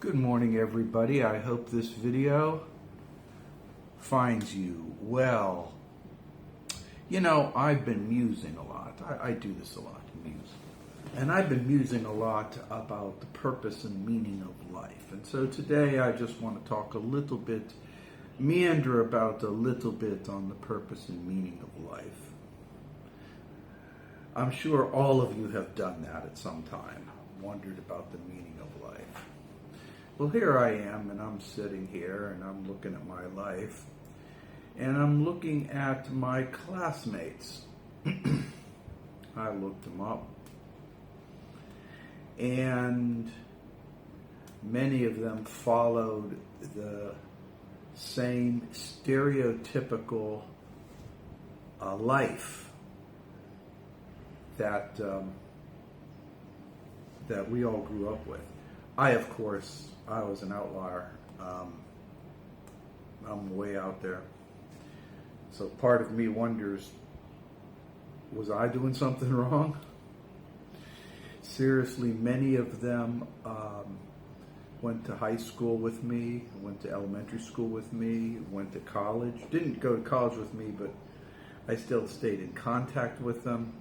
Good morning, everybody. I hope this video finds you well. You know, I've been musing a lot. I do this a lot, muse. And I've been musing a lot about the purpose and meaning of life. And so today I just want to talk a little bit, meander about a little bit on the purpose and meaning of life. I'm sure all of you have done that at some time, wondered about the meaning of life. Well, here I am, and I'm sitting here, and I'm looking at my life, and I'm looking at my classmates. I looked them up, and many of them followed the same stereotypical life that we all grew up with. Of course, I was an outlier. I'm way out there. So part of me wonders, was I doing something wrong? Seriously, many of them went to high school with me, went to elementary school with me, went to college. Didn't go to college with me, but I still stayed in contact with them.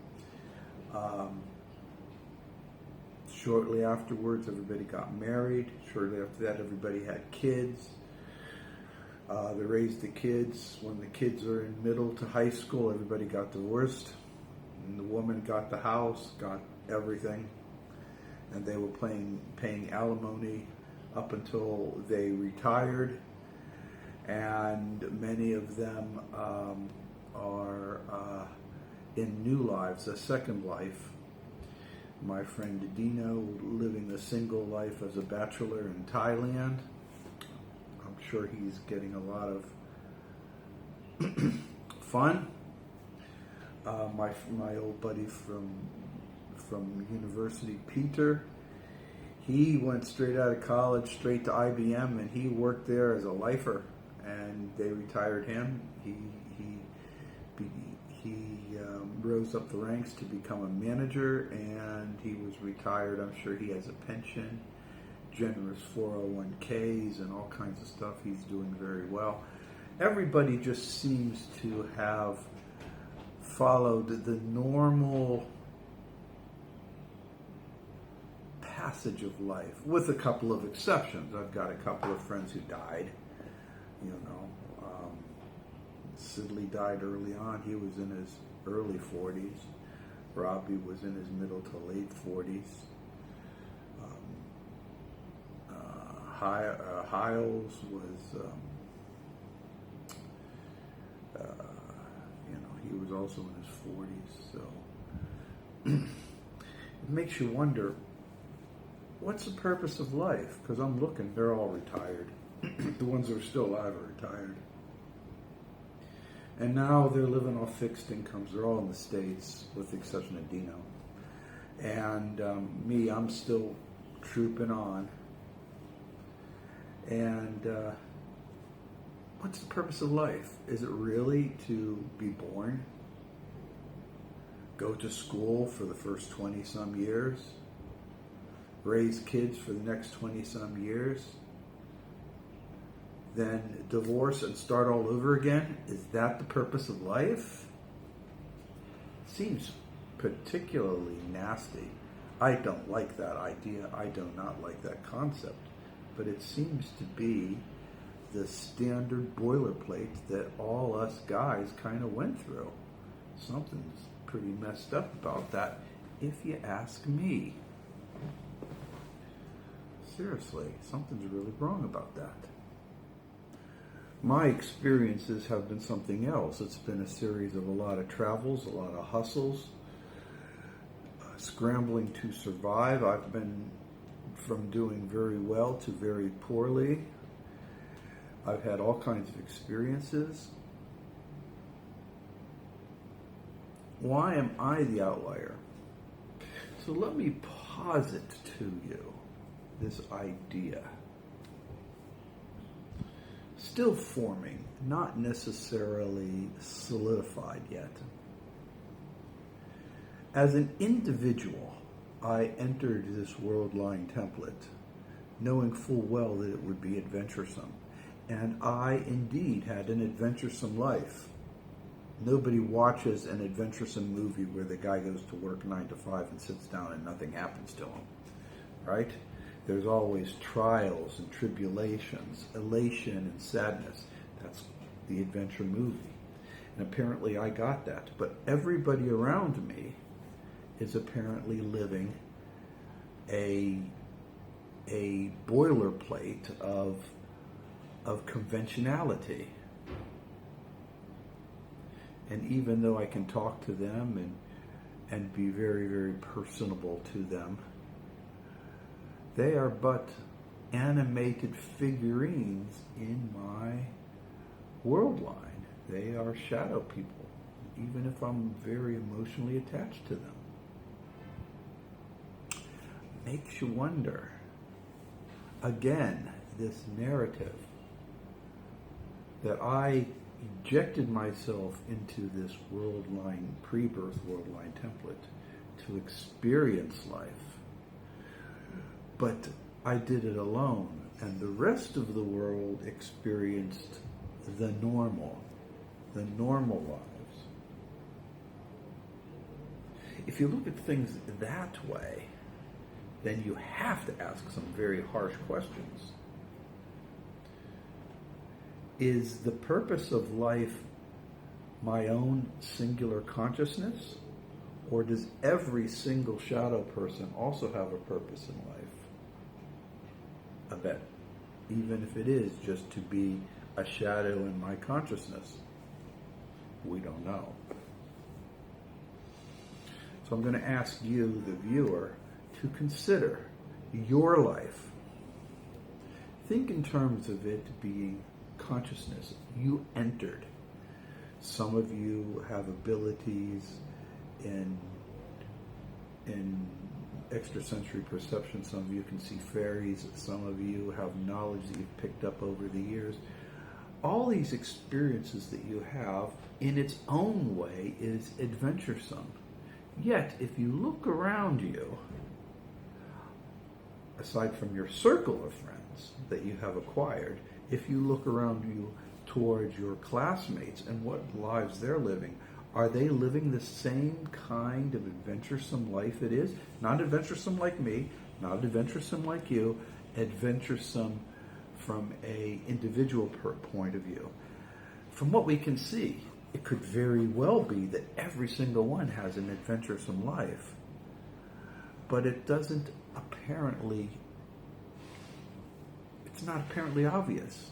Shortly afterwards, everybody got married. Shortly after that, everybody had kids. They raised the kids. When the kids were in middle to high school, everybody got divorced. And the woman got the house, got everything. And they were paying alimony up until they retired. And many of them are in new lives, a second life. My friend Dino living a single life as a bachelor in Thailand. I'm sure he's getting a lot of fun. My old buddy from university, Peter, he went straight out of college, straight to IBM, and he worked there as a lifer. And they retired him. He rose up the ranks to become a manager, and he was retired. I'm sure he has a pension, generous 401ks, and all kinds of stuff. He's doing very well. Everybody just seems to have followed the normal passage of life, with a couple of exceptions. I've got a couple of friends who died, you know. Sidley died early on. He was in his early 40s. Robbie was in his middle to late 40s. Hiles was, he was also in his 40s. So it makes you wonder, what's the purpose of life? Because I'm looking, they're all retired. The ones that are still alive are retired. And now they're living off fixed incomes. They're all in the States, with the exception of Dino. And me, I'm still trooping on. And what's the purpose of life? Is it really to be born? Go to school for the first 20-some years? Raise kids for the next 20-some years? Then divorce and start all over again? Is that the purpose of life? Seems particularly nasty. I don't like that idea. I do not like that concept. But it seems to be the standard boilerplate that all us guys kind of went through. Something's pretty messed up about that, if you ask me. Seriously, something's really wrong about that. My experiences have been something else. It's been a series of a lot of travels, a lot of hustles, scrambling to survive. I've been from doing very well to very poorly. I've had all kinds of experiences. Why am I the outlier? So let me posit to you this idea. Still forming, not necessarily solidified yet. As an individual, I entered this world-line template knowing full well that it would be adventuresome. And I indeed had an adventuresome life. Nobody watches an adventuresome movie where the guy goes to work 9 to 5 and sits down and nothing happens to him, right? There's always trials and tribulations, elation and sadness. That's the adventure movie. And apparently I got that. But everybody around me is apparently living a boilerplate of conventionality. And even though I can talk to them and be very, very personable to them, they are but animated figurines in my world line. They are shadow people, even if I'm very emotionally attached to them. Makes you wonder. Again, this narrative that I ejected myself into this world line, pre-birth world line template to experience life. But I did it alone, and the rest of the world experienced the normal lives. If you look at things that way, then you have to ask some very harsh questions. Is the purpose of life my own singular consciousness? Or does every single shadow person also have a purpose in life? I bet. Even if it is just to be a shadow in my consciousness. We don't know. So I'm going to ask you, the viewer, to consider your life. Think in terms of it being consciousness. You entered. Some of you have abilities in extrasensory perception. Some of you can see fairies. Some of you have knowledge that you've picked up over the years. All these experiences that you have, in its own way, is adventuresome. Yet, if you look around you, aside from your circle of friends that you have acquired, if you look around you towards your classmates and what lives they're living, are they living the same kind of adventuresome life it is? Not adventuresome like me, not adventuresome like you, adventuresome from a individual point of view. From what we can see, it could very well be that every single one has an adventuresome life, but it doesn't apparently, it's not apparently obvious.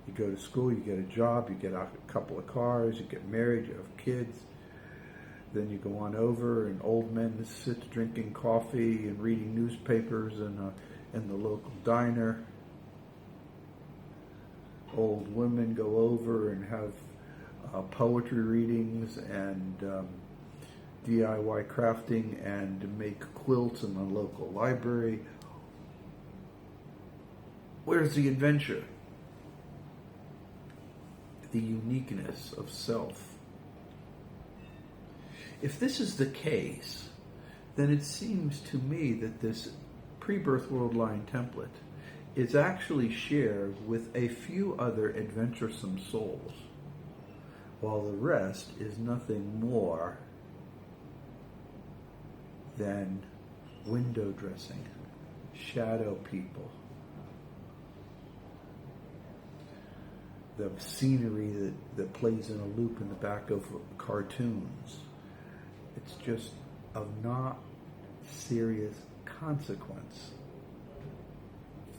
You go to school, you get a job, you get a couple of cars, you get married, you have kids, then you go on over and old men sit drinking coffee and reading newspapers in the local diner. Old women go over and have poetry readings and DIY crafting and make quilts in the local library. Where's the adventure? The uniqueness of self. If this is the case, then it seems to me that this pre-birth world line template is actually shared with a few other adventuresome souls, while the rest is nothing more than window dressing, shadow people, the scenery that plays in a loop in the back of cartoons. It's just of not serious consequence.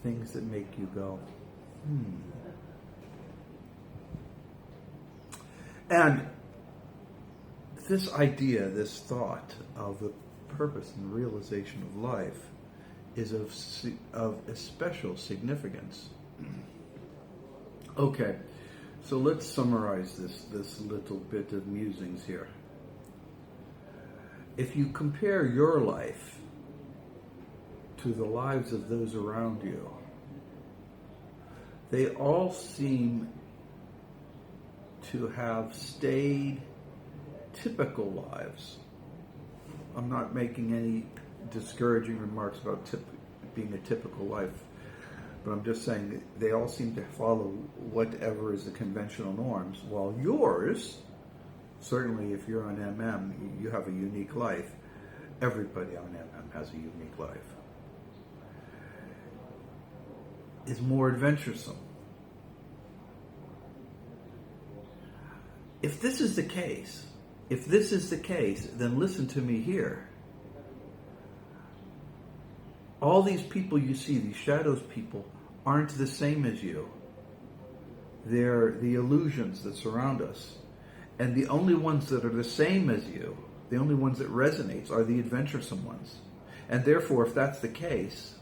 Things that make you go, And this idea, this thought of the purpose and realization of life is of especial significance. Okay, so let's summarize this little bit of musings here. If you compare your life to the lives of those around you, they all seem to have stayed typical lives. I'm not making any discouraging remarks about being a typical life, but I'm just saying that they all seem to follow whatever is the conventional norms, while yours, certainly if you're on MM, you have a unique life. Everybody on MM has a unique life. Is more adventuresome. If this is the case, then listen to me here. All these people you see, these shadows people, aren't the same as you. They're the illusions that surround us. And the only ones that are the same as you, the only ones that resonate, are the adventuresome ones. And therefore, if that's the case,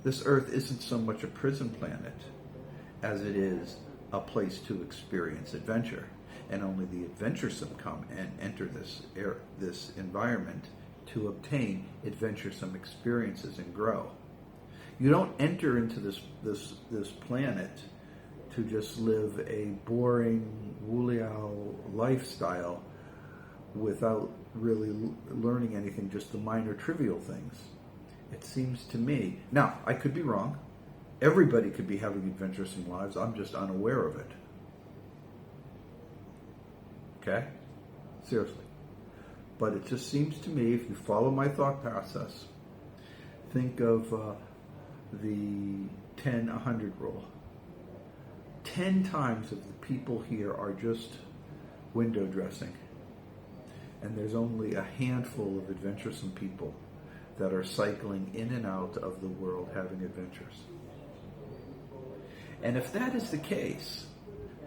this earth isn't so much a prison planet as it is a place to experience adventure. And only the adventuresome come and enter this environment to obtain adventuresome experiences and grow. You don't enter into this planet to just live a boring, wuliao lifestyle without really learning anything, just the minor trivial things. It seems to me, now I could be wrong, everybody could be having adventuresome lives, I'm just unaware of it. Okay? Seriously. But it just seems to me, if you follow my thought process, think of the 10-100 rule. 10 times of the people here are just window dressing. And there's only a handful of adventuresome people that are cycling in and out of the world having adventures. And if that is the case,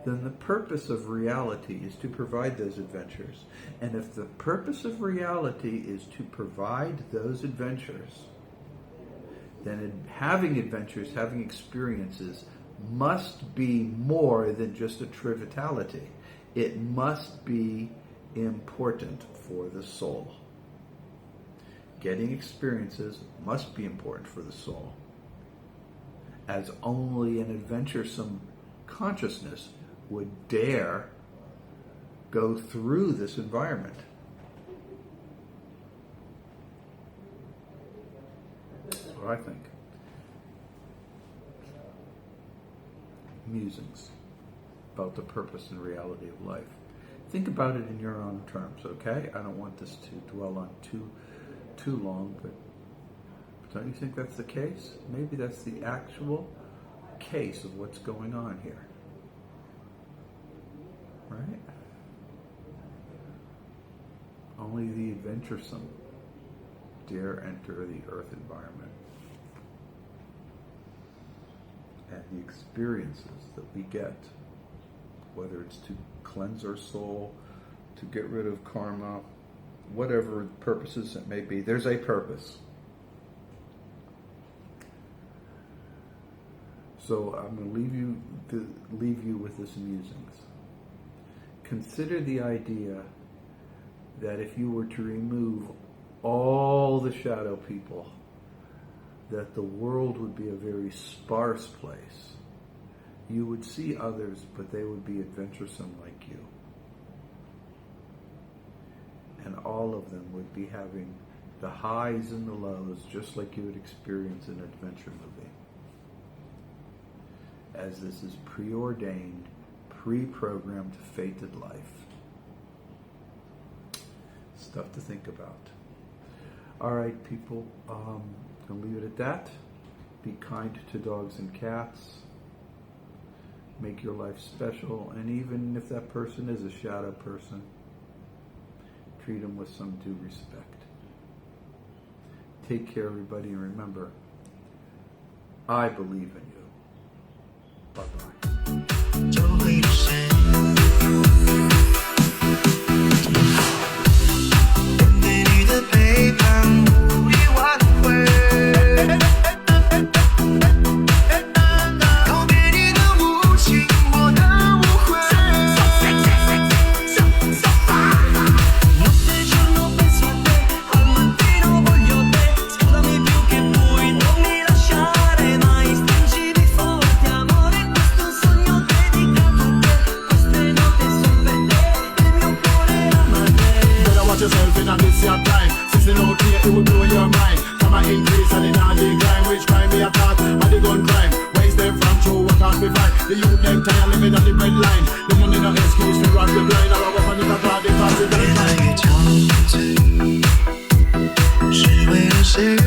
then the purpose of reality is to provide those adventures. And if the purpose of reality is to provide those adventures, then having adventures, having experiences, must be more than just a triviality. It must be important for the soul. Getting experiences must be important for the soul, as only an adventuresome consciousness would dare go through this environment. That's what I think. Musings about the purpose and reality of life. Think about it in your own terms, okay? I don't want this to dwell on too long, but don't you think that's the case? Maybe that's the actual case of what's going on here. Right? Only the adventuresome dare enter the earth environment. And the experiences that we get, whether it's to cleanse our soul, to get rid of karma, whatever purposes it may be, there's a purpose. So I'm going to leave you with this musings. Consider the idea that if you were to remove all the shadow people, that the world would be a very sparse place. You would see others, but they would be adventuresome like you. And all of them would be having the highs and the lows, just like you would experience in an adventure movie. As this is preordained, pre-programmed, fated life. Stuff to think about. All right, people, I'll leave it at that. Be kind to dogs and cats. Make your life special, and even if that person is a shadow person, treat them with some due respect. Take care, everybody, and remember, I believe in you. Bye-bye. Stringi The youth them tired living on the bread line. The money no excuse to rob the blind. Or up on the party pass it down. 越憔悴，是为了谁？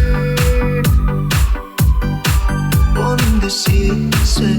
我们的细碎。